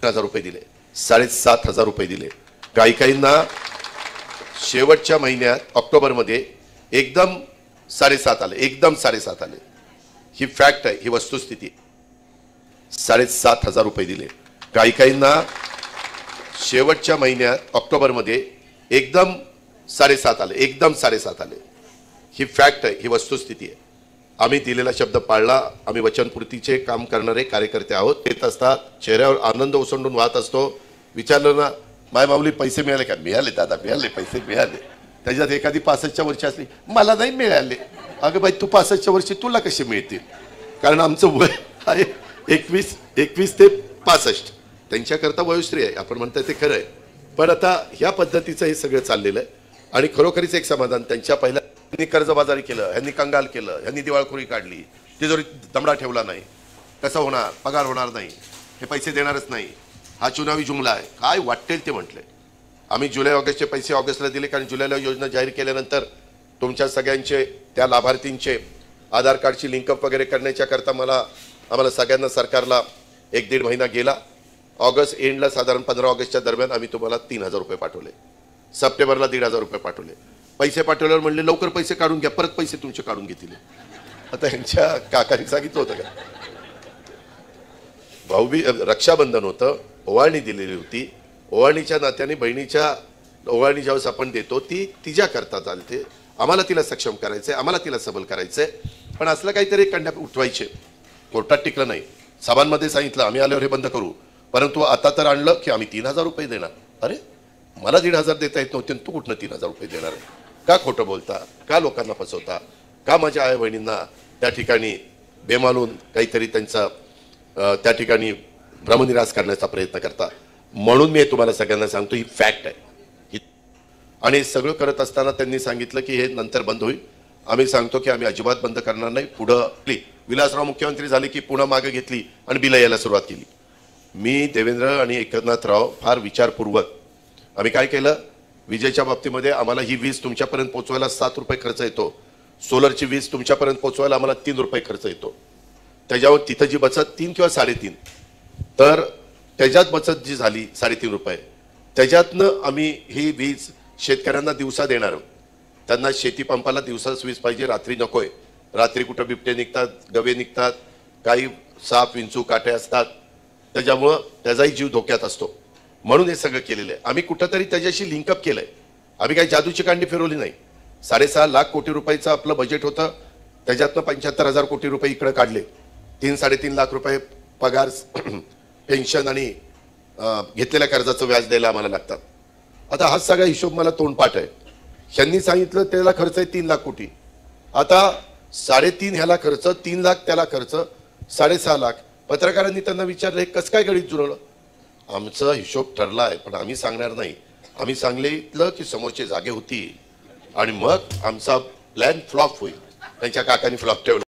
हजार रुपये दिले, 7,500 रुपये दिले. काही काहींना शेवटच्या महिन्यात ऑक्टोबरमध्ये एकदम 7.5 आले, एकदम 7.5 आले. ही फॅक्ट आहे, ही वस्तुस्थिती. 7,500 रुपये दिले. काही काहींना शेवटच्या महिन्यात ऑक्टोबरमध्ये एकदम 7.5 आले, एकदम 7.5 आले. ही फॅक्ट आहे, ही वस्तुस्थिती आहे. आम्ही दिलेला शब्द पाळला. आम्ही वचनपूर्तीचे काम करणारे कार्यकर्ते आहोत. येत असतात, चेहऱ्यावर आनंद ओसंडून वाहत असतो. विचारलं ना, माय माऊली पैसे मिळाले का? मिळाले दादा, मिळाले, पैसे मिळाले. त्याच्यात एखादी 65च्या वरची असली, मला नाही मिळाले. अगं बाई, तू 65च्या वर्षी तुला कसे मिळतील? कारण आमचं वय आहे 21 ते 65. त्यांच्याकरता वयोश्री आहे, आपण म्हणताय ते खरं आहे. पण आता ह्या पद्धतीचं हे सगळं चाललेलं आहे. आणि खरोखरीच एक समाधान, त्यांच्या पहिल्या ह्यांनी कर्जबाजारी केलं, ह्यांनी कंगाल केलं, ह्यांनी दिवाळखोरी काढली, तिजोरी दमडा ठेवला नाही. कसं होणार? पगार होणार नाही, हे पैसे देणारच नाही, हा चुनावी जुमला आहे, काय वाटेल ते म्हटलंय. आम्ही जुलै ऑगस्टचे पैसे ऑगस्टला दिले, कारण जुलैला योजना जाहीर केल्यानंतर तुमच्या सगळ्यांचे, त्या लाभार्थींचे आधार कार्डची लिंकअप वगैरे करण्याच्या करता आम्हाला सगळ्यांना सरकारला 1-1.5 महिना गेला. ऑगस्ट एंडला साधारण 15 ऑगस्टच्या दरम्यान आम्ही तुम्हाला 3,000 रुपये पाठवले. सप्टेंबरला 1,500 रुपये पाठवले. पैसे पाठवल्यावर म्हणले लवकर पैसे काढून घ्या, परत पैसे तुमचे काढून घेतील. आता ह्यांच्या काकाने सांगितलं होतं का? भाऊबी रक्षाबंधन होतं, ओवाळणी दिलेली होती. ओवाळणीच्या नात्याने बहिणीच्या ओवाळणी ज्यावेळेस आपण देतो ती तिच्या करता चालते. आम्हाला तिला सक्षम करायचंय, आम्हाला तिला सबल करायचंय. पण असलं काहीतरी कंड्या उठवायचे. कोर्टात टिकलं नाही. सभांमध्ये सांगितलं आम्ही आल्यावर हे बंद करू, परंतु आता तर आणलं की आम्ही 3,000 रुपये देणार. अरे, मला 1,500 देता येत नव्हते, तू कुठनं 3,000 रुपये देणार आहे? का खोटं बोलता? का लोकांना फसवता? का माझ्या आई बहिणींना त्या ठिकाणी बेमालून काहीतरी त्यांचा त्या ठिकाणी भ्रमनिरास करण्याचा प्रयत्न करता? म्हणून मी तुम्हाला सगळ्यांना सांगतो, ही फॅक्ट आहे. आणि सगळं करत असताना त्यांनी सांगितलं की हे नंतर बंद होईल. आम्ही सांगतो की आम्ही अजिबात बंद करणार नाही. पुढं विलासराव मुख्यमंत्री झाले की पुन्हा मागे घेतली आणि बिलं यायला सुरुवात केली. मी, देवेंद्र आणि एकनाथराव फार विचारपूर्वक आम्ही काय केलं, विजेच्या बाबतीमध्ये आम्हाला ही वीज तुमच्यापर्यंत पोहोचवायला 7 रुपये खर्च येतो. सोलरची वीज तुमच्यापर्यंत पोहोचवायला आम्हाला 3 रुपये खर्च येतो. त्याच्यावर तिथं जी बचत 3 किंवा 3.5, तर त्याच्यात बचत जी झाली 3.5 रुपये, त्याच्यातनं आम्ही ही वीज शेतकऱ्यांना दिवसा देणार. त्यांना शेती पंपाला दिवसाच वीज पाहिजे, रात्री नकोय. रात्री कुठं बिबटे निघतात, गवे निघतात, काही साप विंचू काटे असतात, त्याच्यामुळं त्याचाही जीव धोक्यात असतो. म्हणून हे सगळं केलेलं आहे. आम्ही कुठंतरी त्याच्याशी लिंकअप केलंय. आम्ही काही जादूची कांडी फिरवली नाही. 6.5 लाख कोटी रुपयाचं आपलं बजेट होतं, त्याच्यातनं 75,000 कोटी रुपये इकडे काढले. 3-3.5 लाख रुपये पगार, पेन्शन आणि घेतलेल्या कर्जाचं व्याज द्यायला आम्हाला लागतात. आता हा सगळा हिशोब मला तोंडपाठ आहे. ह्यांनी सांगितलं त्याला खर्च आहे 3 लाख कोटी. आता 3.5 ह्याला खर्च, 3 लाख त्याला खर्च, 6.5 लाख. पत्रकारांनी त्यांना विचारलं हे कसं काय गणित जुळवलं? आमचा हिशोब ठरला आहे, पण आम्ही सांगणार नाही. आम्ही सांगितलं की समोरचे जागे होतील आणि मग आमचा प्लॅन फ्लॉप होईल. त्यांच्या काकांनी फ्लॉप ठेवला.